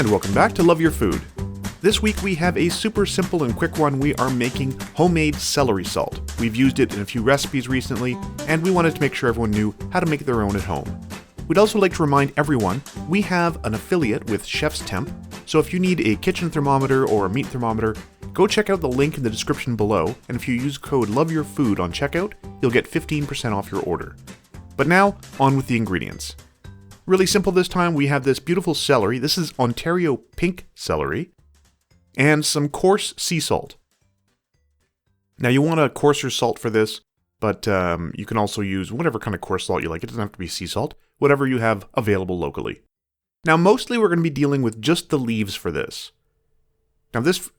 And welcome back to Love Your Food. This week we have a super simple and quick one. We are making homemade celery salt. We've used it in a few recipes recently, and we wanted to make sure everyone knew how to make their own at home. We'd also like to remind everyone, we have an affiliate with Chef's Temp, so if you need a kitchen thermometer or a meat thermometer, go check out the link in the description below, and if you use code LOVEYOURFOOD on checkout, you'll get 15% off your order. But now, on with the ingredients. Really simple this time. We have this beautiful celery. This is Ontario pink celery. And some coarse sea salt. Now you want a coarser salt for this, but you can also use whatever kind of coarse salt you like. It doesn't have to be sea salt. Whatever you have available locally. Now mostly we're going to be dealing with just the leaves for this. Now this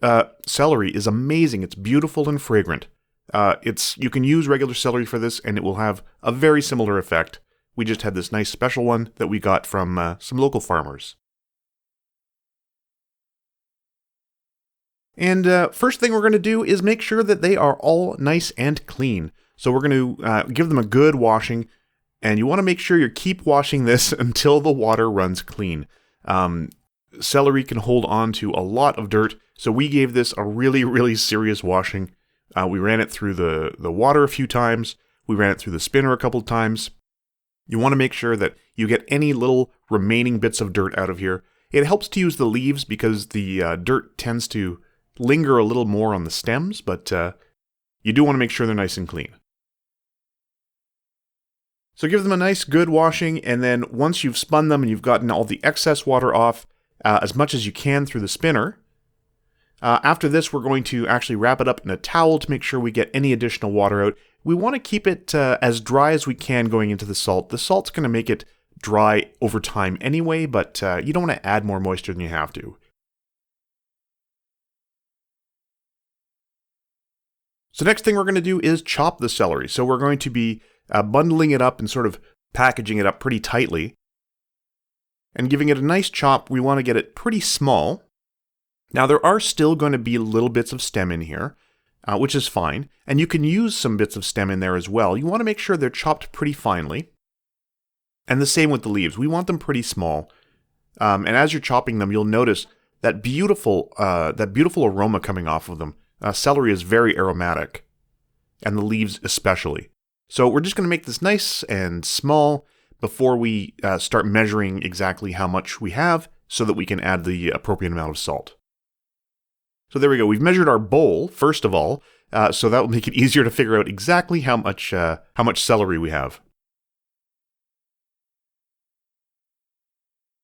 celery is amazing. It's beautiful and fragrant. You can use regular celery for this and it will have a very similar effect. We just had this nice special one that we got from some local farmers. And first thing we're going to do is make sure that they are all nice and clean. So we're going to give them a good washing, and you want to make sure you keep washing this until the water runs clean. Celery can hold on to a lot of dirt, so we gave this a really, really serious washing. We ran it through the water a few times. We ran it through the spinner a couple times. You want to make sure that you get any little remaining bits of dirt out of here. It helps to use the leaves because the dirt tends to linger a little more on the stems, but you do want to make sure they're nice and clean. So give them a nice good washing, and then once you've spun them and you've gotten all the excess water off as much as you can through the spinner, after this we're going to actually wrap it up in a towel to make sure we get any additional water out. We want to keep it as dry as we can going into the salt. The salt's going to make it dry over time anyway, but you don't want to add more moisture than you have to. So next thing we're going to do is chop the celery. So we're going to be bundling it up and sort of packaging it up pretty tightly. And giving it a nice chop. We want to get it pretty small. Now there are still going to be little bits of stem in here, which is fine. And you can use some bits of stem in there as well. You want to make sure they're chopped pretty finely. And the same with the leaves. We want them pretty small. And as you're chopping them, you'll notice that beautiful aroma coming off of them. Celery is very aromatic, and the leaves especially. So we're just going to make this nice and small before we start measuring exactly how much we have so that we can add the appropriate amount of salt. So there we go. We've measured our bowl, first of all, so that will make it easier to figure out exactly how much celery we have.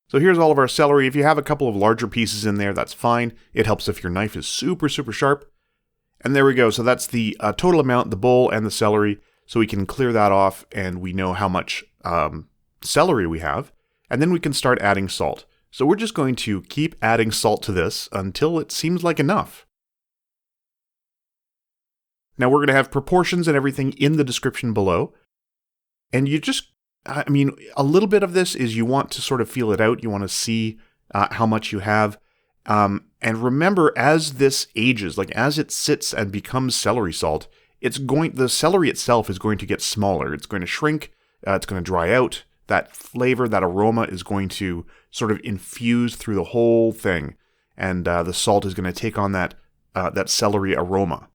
So here's all of our celery. If you have a couple of larger pieces in there, that's fine. It helps if your knife is super, super sharp. And there we go. So that's the total amount, the bowl and the celery. So we can clear that off and we know how much celery we have. And then we can start adding salt. So we're just going to keep adding salt to this until it seems like enough. Now we're going to have proportions and everything in the description below. And you just, a little bit of this is you want to sort of feel it out. You want to see how much you have. And remember, as this ages, like as it sits and becomes celery salt, the celery itself is going to get smaller. It's going to shrink. It's going to dry out. That flavor, that aroma is going to sort of infuse through the whole thing. And the salt is going to take on that celery aroma.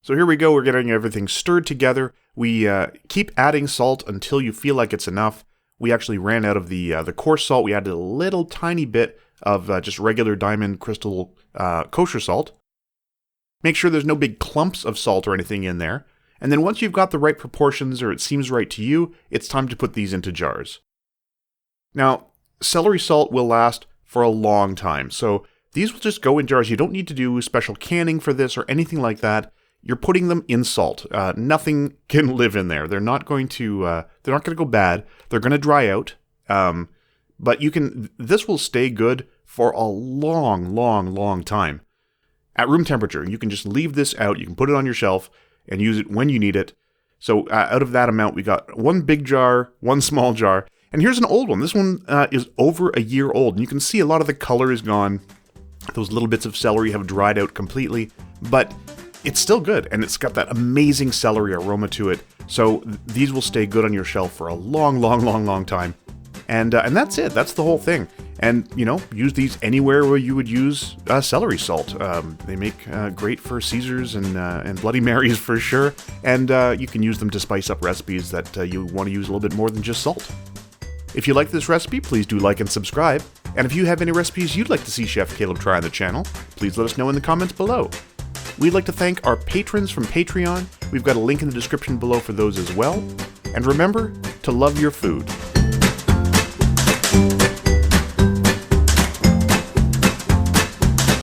So here we go. We're getting everything stirred together. We keep adding salt until you feel like it's enough. We actually ran out of the coarse salt. We added a little tiny bit of just regular diamond crystal kosher salt. Make sure there's no big clumps of salt or anything in there. And then once you've got the right proportions or it seems right to you, it's time to put these into jars. Now, celery salt will last for a long time. So these will just go in jars. You don't need to do special canning for this or anything like that. You're putting them in salt. Nothing can live in there. They're not going to go bad. They're going to dry out. But this will stay good for a long, long, long time. At room temperature, you can just leave this out. You can put it on your shelf and use it when you need it. So out of that amount, we got one big jar, one small jar. And here's an old one. This one is over a year old. And you can see a lot of the color is gone. Those little bits of celery have dried out completely. But it's still good, and it's got that amazing celery aroma to it. So these will stay good on your shelf for a long, long, long, long time. And that's it. That's the whole thing. And, you know, use these anywhere where you would use celery salt. They make great for Caesars and Bloody Marys for sure. And you can use them to spice up recipes that you want to use a little bit more than just salt. If you like this recipe, please do like and subscribe. And if you have any recipes you'd like to see Chef Caleb try on the channel, please let us know in the comments below. We'd like to thank our patrons from Patreon. We've got a link in the description below for those as well. And remember to love your food.